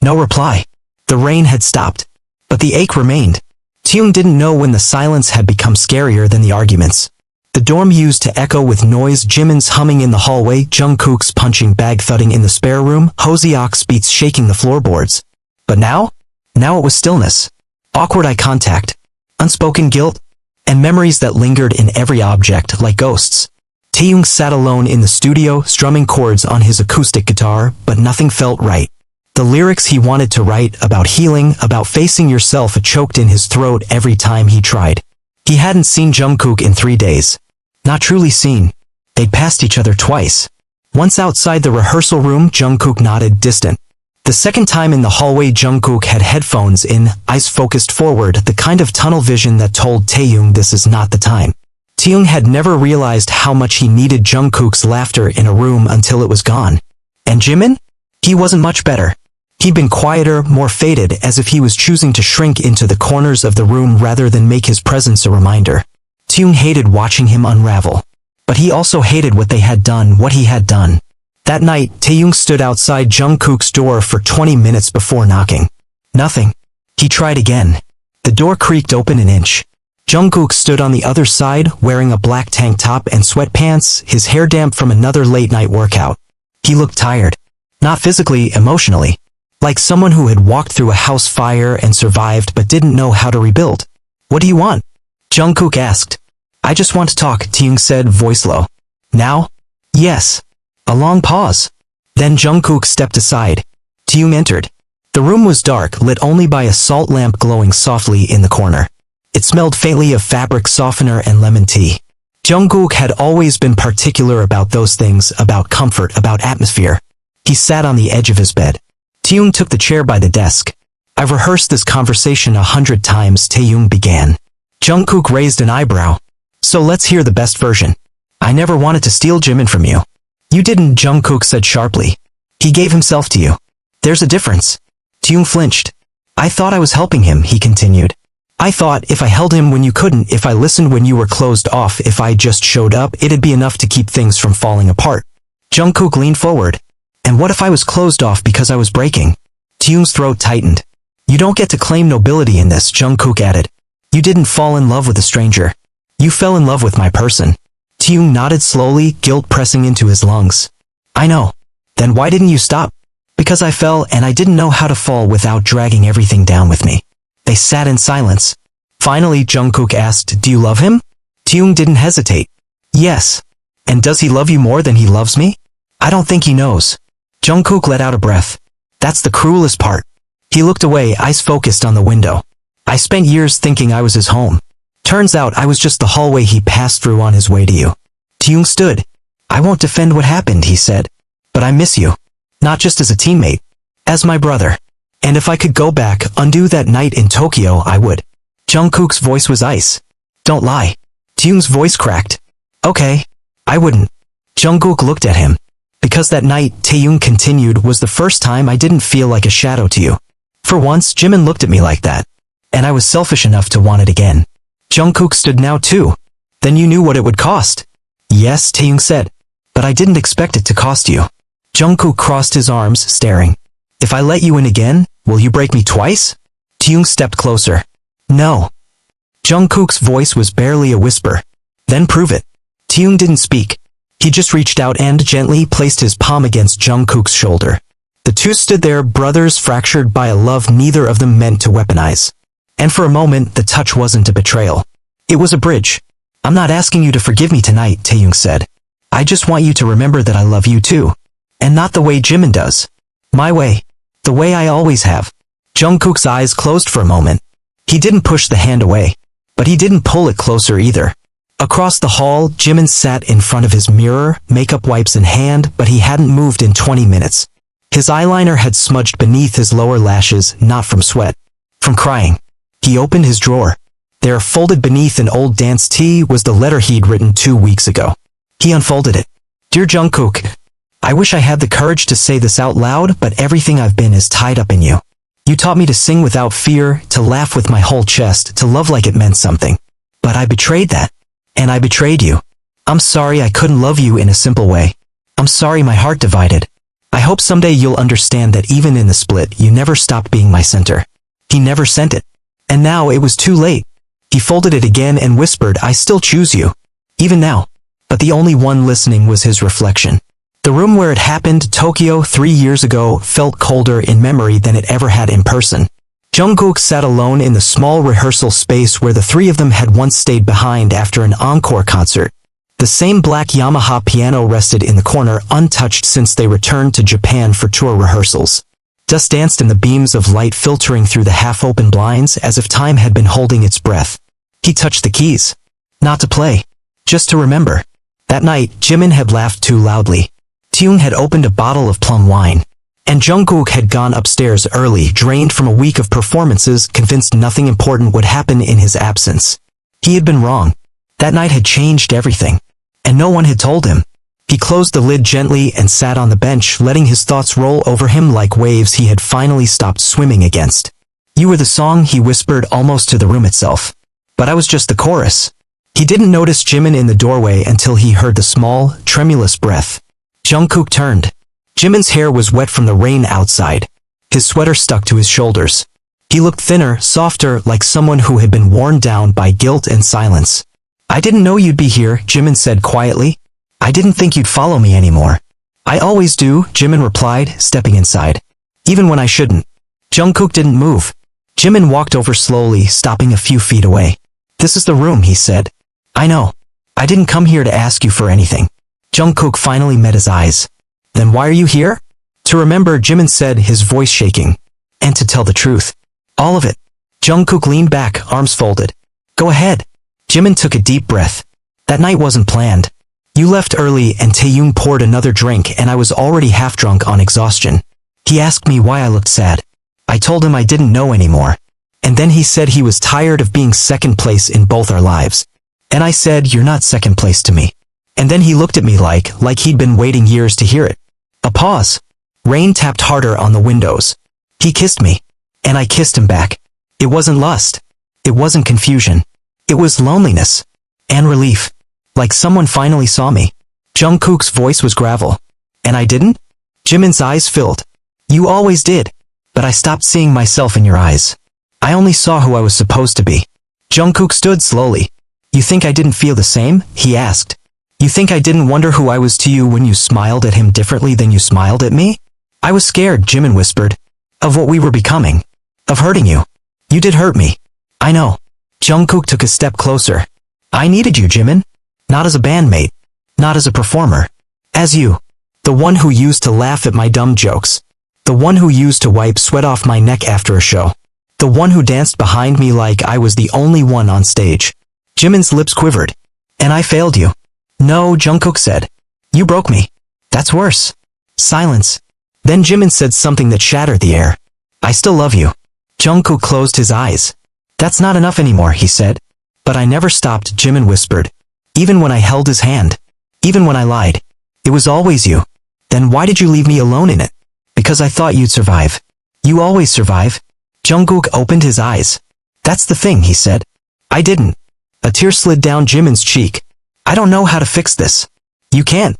No reply. The rain had stopped. But the ache remained. Taehyung didn't know when the silence had become scarier than the arguments. The dorm used to echo with noise, Jimin's humming in the hallway, Jungkook's punching bag thudding in the spare room, Hoseok's beats shaking the floorboards. But now? Now it was stillness. Awkward eye contact. Unspoken guilt. And memories that lingered in every object like ghosts. Taehyung sat alone in the studio, strumming chords on his acoustic guitar, but nothing felt right. The lyrics he wanted to write about healing, about facing yourself, choked in his throat every time he tried. He hadn't seen Jungkook in 3 days. Not truly seen. They'd passed each other twice. Once outside the rehearsal room, Jungkook nodded, distant. The second time in the hallway, Jungkook had headphones in, eyes focused forward, the kind of tunnel vision that told Taehyung this is not the time. Taehyung had never realized how much he needed Jungkook's laughter in a room until it was gone. And Jimin? He wasn't much better. He'd been quieter, more faded, as if he was choosing to shrink into the corners of the room rather than make his presence a reminder. Taehyung hated watching him unravel. But he also hated what they had done, what he had done. That night, Taehyung stood outside Jungkook's door for 20 minutes before knocking. Nothing. He tried again. The door creaked open an inch. Jungkook stood on the other side, wearing a black tank top and sweatpants, his hair damp from another late-night workout. He looked tired. Not physically, emotionally. Like someone who had walked through a house fire and survived but didn't know how to rebuild. What do you want? Jungkook asked. I just want to talk, Taehyung said, voice low. Now? Yes. A long pause. Then Jungkook stepped aside. Taehyung entered. The room was dark, lit only by a salt lamp glowing softly in the corner. It smelled faintly of fabric softener and lemon tea. Jungkook had always been particular about those things, about comfort, about atmosphere. He sat on the edge of his bed. Taehyung took the chair by the desk. I've rehearsed this conversation 100 times, Taehyung began. Jungkook raised an eyebrow. So let's hear the best version. I never wanted to steal Jimin from you. You didn't, Jungkook said sharply. He gave himself to you. There's a difference. Taehyung flinched. I thought I was helping him, he continued. I thought if I held him when you couldn't, if I listened when you were closed off, if I just showed up, it'd be enough to keep things from falling apart. Jungkook leaned forward. And what if I was closed off because I was breaking? Taehyung's throat tightened. You don't get to claim nobility in this, Jungkook added. You didn't fall in love with a stranger. You fell in love with my person. Taehyung nodded slowly, guilt pressing into his lungs. I know. Then why didn't you stop? Because I fell and I didn't know how to fall without dragging everything down with me. They sat in silence. Finally, Jungkook asked, do you love him? Taehyung didn't hesitate. Yes. And does he love you more than he loves me? I don't think he knows. Jungkook let out a breath. That's the cruelest part. He looked away, eyes focused on the window. I spent years thinking I was his home. Turns out I was just the hallway he passed through on his way to you. Taehyung stood. I won't defend what happened, he said. But I miss you. Not just as a teammate. As my brother. And if I could go back, undo that night in Tokyo, I would. Jungkook's voice was ice. Don't lie. Taehyung's voice cracked. Okay. I wouldn't. Jungkook looked at him. Because that night, Taehyung continued, was the first time I didn't feel like a shadow to you. For once, Jimin looked at me like that. And I was selfish enough to want it again. Jungkook stood now too. Then you knew what it would cost. Yes, Taehyung said. But I didn't expect it to cost you. Jungkook crossed his arms, staring. If I let you in again, will you break me twice? Taehyung stepped closer. No. Jungkook's voice was barely a whisper. Then prove it. Taehyung didn't speak. He just reached out and gently placed his palm against Jungkook's shoulder. The two stood there, brothers fractured by a love neither of them meant to weaponize. And for a moment, the touch wasn't a betrayal. It was a bridge. I'm not asking you to forgive me tonight, Taehyung said. I just want you to remember that I love you too. And not the way Jimin does. My way. The way I always have. Jungkook's eyes closed for a moment. He didn't push the hand away. But he didn't pull it closer either. Across the hall, Jimin sat in front of his mirror, makeup wipes in hand, but he hadn't moved in 20 minutes. His eyeliner had smudged beneath his lower lashes, not from sweat. From crying. He opened his drawer. There, folded beneath an old dance tee, was the letter he'd written 2 weeks ago. He unfolded it. Dear Jungkook, I wish I had the courage to say this out loud, but everything I've been is tied up in you. You taught me to sing without fear, to laugh with my whole chest, to love like it meant something. But I betrayed that. And I betrayed you. I'm sorry I couldn't love you in a simple way. I'm sorry my heart divided. I hope someday you'll understand that even in the split, you never stopped being my center. He never sent it. And now it was too late. He folded it again and whispered, I still choose you. Even now. But the only one listening was his reflection. The room where it happened, Tokyo, 3 years ago, felt colder in memory than it ever had in person. Jungkook sat alone in the small rehearsal space where the three of them had once stayed behind after an encore concert. The same black Yamaha piano rested in the corner, untouched since they returned to Japan for tour rehearsals. Dust danced in the beams of light filtering through the half-open blinds as if time had been holding its breath. He touched the keys. Not to play. Just to remember. That night, Jimin had laughed too loudly. Taehyung had opened a bottle of plum wine. And Jungkook had gone upstairs early, drained from a week of performances, convinced nothing important would happen in his absence. He had been wrong. That night had changed everything. And no one had told him. He closed the lid gently and sat on the bench, letting his thoughts roll over him like waves he had finally stopped swimming against. You were the song, he whispered almost to the room itself. But I was just the chorus. He didn't notice Jimin in the doorway until he heard the small, tremulous breath. Jungkook turned. Jimin's hair was wet from the rain outside. His sweater stuck to his shoulders. He looked thinner, softer, like someone who had been worn down by guilt and silence. I didn't know you'd be here, Jimin said quietly. I didn't think you'd follow me anymore. I always do, Jimin replied, stepping inside. Even when I shouldn't. Jungkook didn't move. Jimin walked over slowly, stopping a few feet away. This is the room, he said. I know. I didn't come here to ask you for anything. Jungkook finally met his eyes. Then why are you here? To remember, Jimin said, his voice shaking. And to tell the truth. All of it. Jungkook leaned back, arms folded. Go ahead. Jimin took a deep breath. That night wasn't planned. You left early and Taehyung poured another drink and I was already half drunk on exhaustion. He asked me why I looked sad. I told him I didn't know anymore. And then he said he was tired of being second place in both our lives. And I said, you're not second place to me. And then he looked at me like he'd been waiting years to hear it. A pause. Rain tapped harder on the windows. He kissed me. And I kissed him back. It wasn't lust. It wasn't confusion. It was loneliness. And relief. Like someone finally saw me. Jungkook's voice was gravel. And I didn't? Jimin's eyes filled. You always did. But I stopped seeing myself in your eyes. I only saw who I was supposed to be. Jungkook stood slowly. You think I didn't feel the same? He asked. You think I didn't wonder who I was to you when you smiled at him differently than you smiled at me? I was scared, Jimin whispered. Of what we were becoming. Of hurting you. You did hurt me. I know. Jungkook took a step closer. I needed you, Jimin. Not as a bandmate. Not as a performer. As you. The one who used to laugh at my dumb jokes. The one who used to wipe sweat off my neck after a show. The one who danced behind me like I was the only one on stage. Jimin's lips quivered. And I failed you. No, Jungkook said. You broke me. That's worse. Silence. Then Jimin said something that shattered the air. I still love you. Jungkook closed his eyes. That's not enough anymore, he said. But I never stopped, Jimin whispered. Even when I held his hand. Even when I lied. It was always you. Then why did you leave me alone in it? Because I thought you'd survive. You always survive. Jungkook opened his eyes. That's the thing, he said. I didn't. A tear slid down Jimin's cheek. I don't know how to fix this. You can't.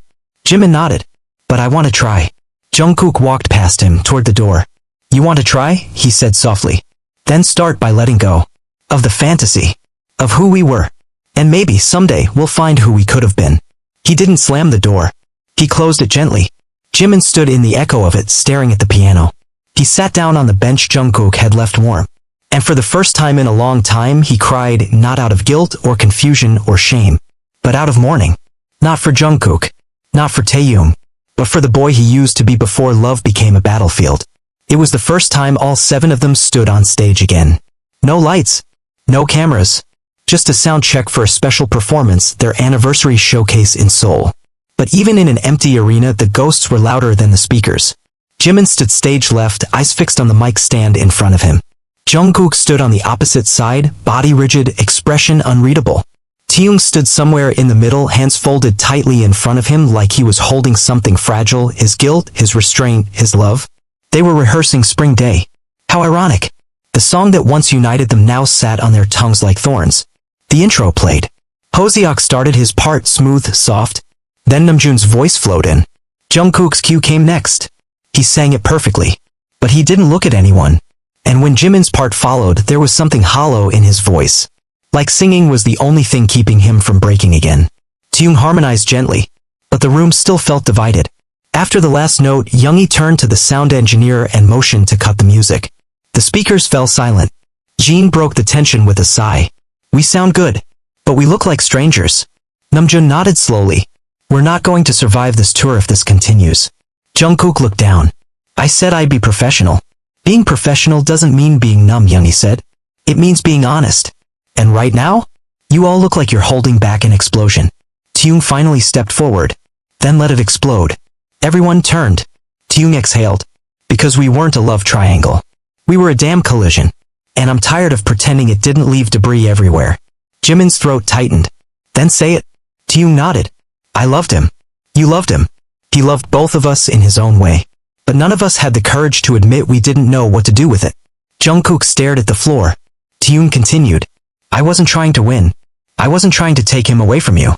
Jimin nodded. But I want to try. Jungkook walked past him toward the door. You want to try? He said softly. Then start by letting go. Of the fantasy. Of who we were. And maybe someday we'll find who we could have been. He didn't slam the door. He closed it gently. Jimin stood in the echo of it, staring at the piano. He sat down on the bench Jungkook had left warm. And for the first time in a long time he cried, not out of guilt or confusion or shame, but out of mourning. Not for Jungkook. Not for Taehyung. But for the boy he used to be before love became a battlefield. It was the first time all 7 of them stood on stage again. No lights. No cameras. Just a sound check for a special performance, their anniversary showcase in Seoul. But even in an empty arena, the ghosts were louder than the speakers. Jimin stood stage left, eyes fixed on the mic stand in front of him. Jungkook stood on the opposite side, body rigid, expression unreadable. Taehyung stood somewhere in the middle, hands folded tightly in front of him like he was holding something fragile, his guilt, his restraint, his love. They were rehearsing Spring Day. How ironic. The song that once united them now sat on their tongues like thorns. The intro played. Hoseok started his part smooth, soft. Then Namjoon's voice flowed in. Jungkook's cue came next. He sang it perfectly. But he didn't look at anyone. And when Jimin's part followed, there was something hollow in his voice. Like singing was the only thing keeping him from breaking again. Taehyung harmonized gently. But the room still felt divided. After the last note, Yoongi turned to the sound engineer and motioned to cut the music. The speakers fell silent. Jean broke the tension with a sigh. We sound good. But we look like strangers. Namjoon nodded slowly. We're not going to survive this tour if this continues. Jungkook looked down. I said I'd be professional. Being professional doesn't mean being numb, Yoongi said. It means being honest. And right now? You all look like you're holding back an explosion. Taehyung finally stepped forward. Then let it explode. Everyone turned. Taehyung exhaled. Because we weren't a love triangle. We were a damn collision. And I'm tired of pretending it didn't leave debris everywhere. Jimin's throat tightened. Then say it. Taehyung nodded. I loved him. You loved him. He loved both of us in his own way. But none of us had the courage to admit we didn't know what to do with it. Jungkook stared at the floor. Taehyung continued. I wasn't trying to win. I wasn't trying to take him away from you.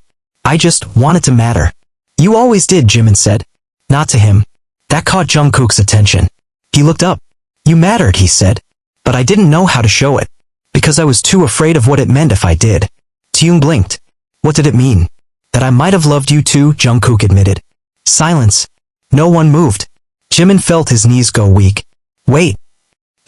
I just wanted to matter. You always did, Jimin said. Not to him. That caught Jungkook's attention. He looked up. You mattered, he said. But I didn't know how to show it. Because I was too afraid of what it meant if I did. Taehyung blinked. What did it mean? That I might have loved you too, Jungkook admitted. Silence. No one moved. Jimin felt his knees go weak. Wait.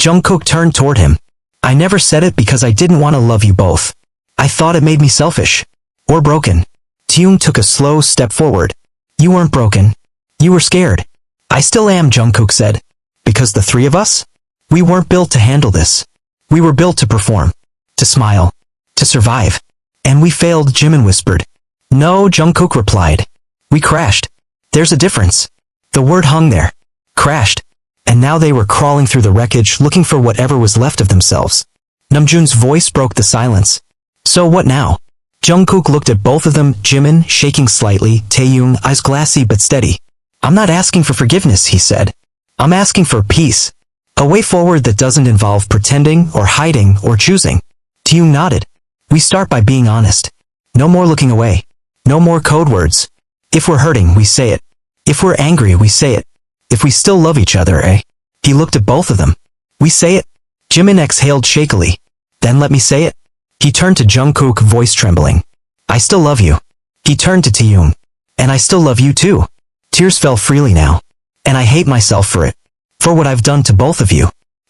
Jungkook turned toward him. I never said it because I didn't want to love you both. I thought it made me selfish. Or broken. Taehyung took a slow step forward. You weren't broken. You were scared. I still am, Jungkook said. Because the 3 of us? We weren't built to handle this. We were built to perform. To smile. To survive. And we failed, Jimin whispered. No, Jungkook replied. We crashed. There's a difference. The word hung there. Crashed. And now they were crawling through the wreckage looking for whatever was left of themselves. Namjoon's voice broke the silence. So what now? Jungkook looked at both of them, Jimin, shaking slightly, Taehyung, eyes glassy but steady. I'm not asking for forgiveness, he said. I'm asking for peace. A way forward that doesn't involve pretending or hiding or choosing. Taehyung nodded. We start by being honest. No more looking away. No more code words. If we're hurting, we say it. If we're angry, we say it. If we still love each other, eh? He looked at both of them. We say it. Jimin exhaled shakily. Then let me say it. He turned to Jungkook, voice trembling. I still love you. He turned to Taehyung. And I still love you too. Tears fell freely now. And I hate myself for it. For what I've done to both of you.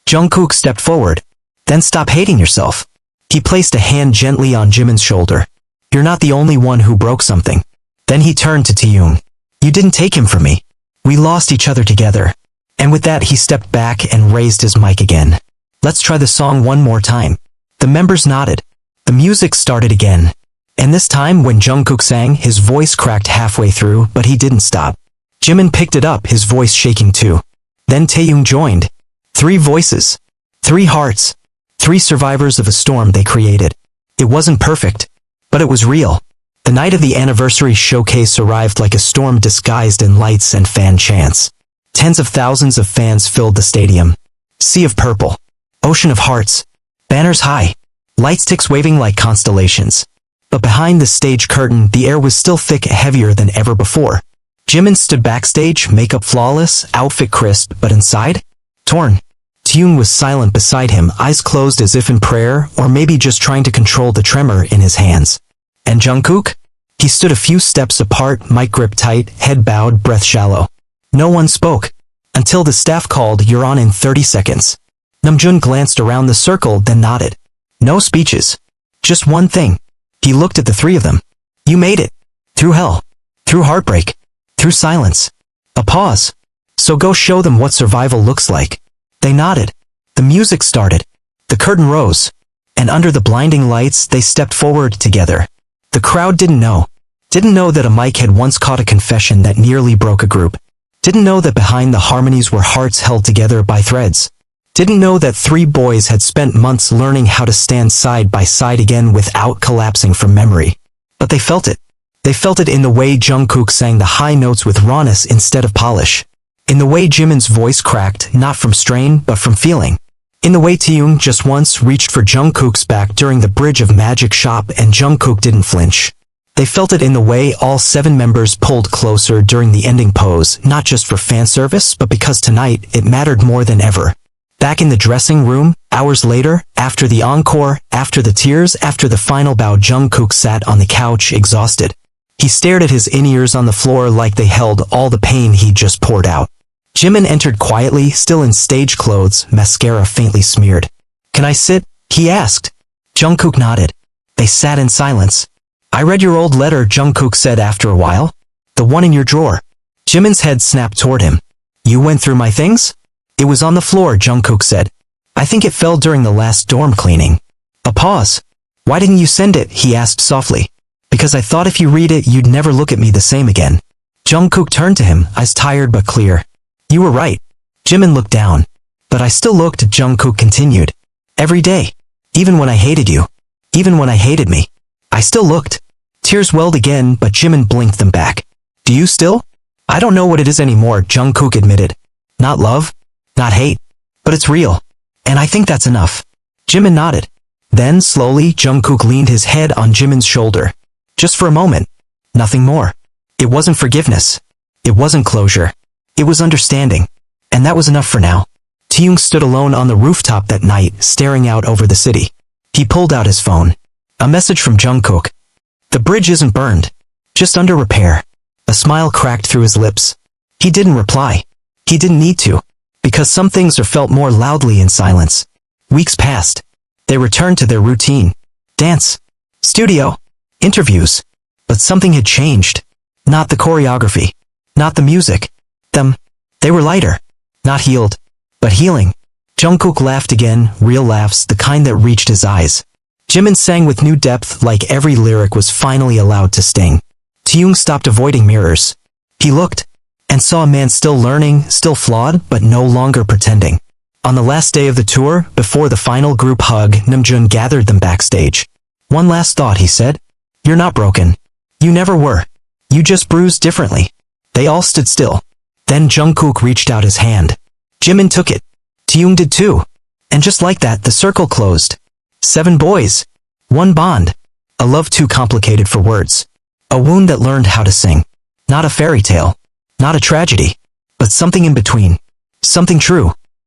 Jungkook stepped forward. Then stop hating yourself. He placed a hand gently on Jimin's shoulder. You're not the only one who broke something. Then he turned to Taehyung. You didn't take him from me. We lost each other together. And with that he stepped back and raised his mic again. Let's try the song one more time. The members nodded. The music started again. And this time when Jungkook sang, his voice cracked halfway through, but he didn't stop. Jimin picked it up, his voice shaking too. Then Taehyung joined. 3 voices. 3 hearts. 3 survivors of a storm they created. It wasn't perfect, but it was real. The night of the anniversary showcase arrived like a storm disguised in lights and fan chants. Tens of thousands of fans filled the stadium. Sea of purple. Ocean of hearts. Banners high. Light sticks waving like constellations. But behind the stage curtain, the air was still thick, heavier than ever before. Jimin stood backstage, makeup flawless, outfit crisp, but inside? Torn. Taehyung was silent beside him, eyes closed as if in prayer, or maybe just trying to control the tremor in his hands. And Jungkook? He stood a few steps apart, mic grip tight, head bowed, breath shallow. No one spoke. Until the staff called, "You're on in 30 seconds. Namjoon glanced around the circle, then nodded. No speeches. Just one thing. He looked at the 3 of them. You made it. Through hell. Through heartbreak. Through silence. A pause. So go show them what survival looks like. They nodded. The music started. The curtain rose. And under the blinding lights, they stepped forward together. The crowd didn't know. Didn't know that a mic had once caught a confession that nearly broke a group. Didn't know that behind the harmonies were hearts held together by threads. Didn't know that 3 boys had spent months learning how to stand side by side again without collapsing from memory. But they felt it. They felt it in the way Jungkook sang the high notes with rawness instead of polish. In the way Jimin's voice cracked, not from strain, but from feeling. In the way Taehyung just once reached for Jungkook's back during the Bridge of Magic shop and Jungkook didn't flinch. They felt it in the way all 7 members pulled closer during the ending pose, not just for fan service, but because tonight it mattered more than ever. Back in the dressing room, hours later, after the encore, after the tears, after the final bow, Jungkook sat on the couch exhausted. He stared at his in-ears on the floor like they held all the pain he'd just poured out. Jimin entered quietly, still in stage clothes, mascara faintly smeared. Can I sit? He asked. Jungkook nodded. They sat in silence. I read your old letter, Jungkook said after a while. The one in your drawer. Jimin's head snapped toward him. You went through my things? It was on the floor, Jungkook said. I think it fell during the last dorm cleaning. A pause. Why didn't you send it? He asked softly. Because I thought if you read it, you'd never look at me the same again. Jungkook turned to him, eyes tired but clear. You were right. Jimin looked down. But I still looked, Jungkook continued. Every day. Even when I hated you. Even when I hated me. I still looked. Tears welled again, but Jimin blinked them back. Do you still? I don't know what it is anymore, Jungkook admitted. Not love. Not hate. But it's real. And I think that's enough. Jimin nodded. Then, slowly, Jungkook leaned his head on Jimin's shoulder. Just for a moment. Nothing more. It wasn't forgiveness. It wasn't closure. It was understanding. And that was enough for now. Taehyung stood alone on the rooftop that night, staring out over the city. He pulled out his phone. A message from Jungkook. The bridge isn't burned. Just under repair. A smile cracked through his lips. He didn't reply. He didn't need to. Because some things are felt more loudly in silence. Weeks passed. They returned to their routine. Dance. Studio. Interviews. But something had changed. Not the choreography. Not the music. Them. They were lighter. Not healed. But healing. Jungkook laughed again, real laughs, the kind that reached his eyes. Jimin sang with new depth, like every lyric was finally allowed to sting. Taehyung stopped avoiding mirrors. He looked. And saw a man still learning, still flawed, but no longer pretending. On the last day of the tour, before the final group hug, Namjoon gathered them backstage. One last thought, he said. You're not broken. You never were. You just bruised differently. They all stood still. Then Jungkook reached out his hand. Jimin took it. Taehyung did too. And just like that, the circle closed. 7 boys. 1 bond. A love too complicated for words. A wound that learned how to sing. Not a fairy tale. Not a tragedy. But something in between. Something true.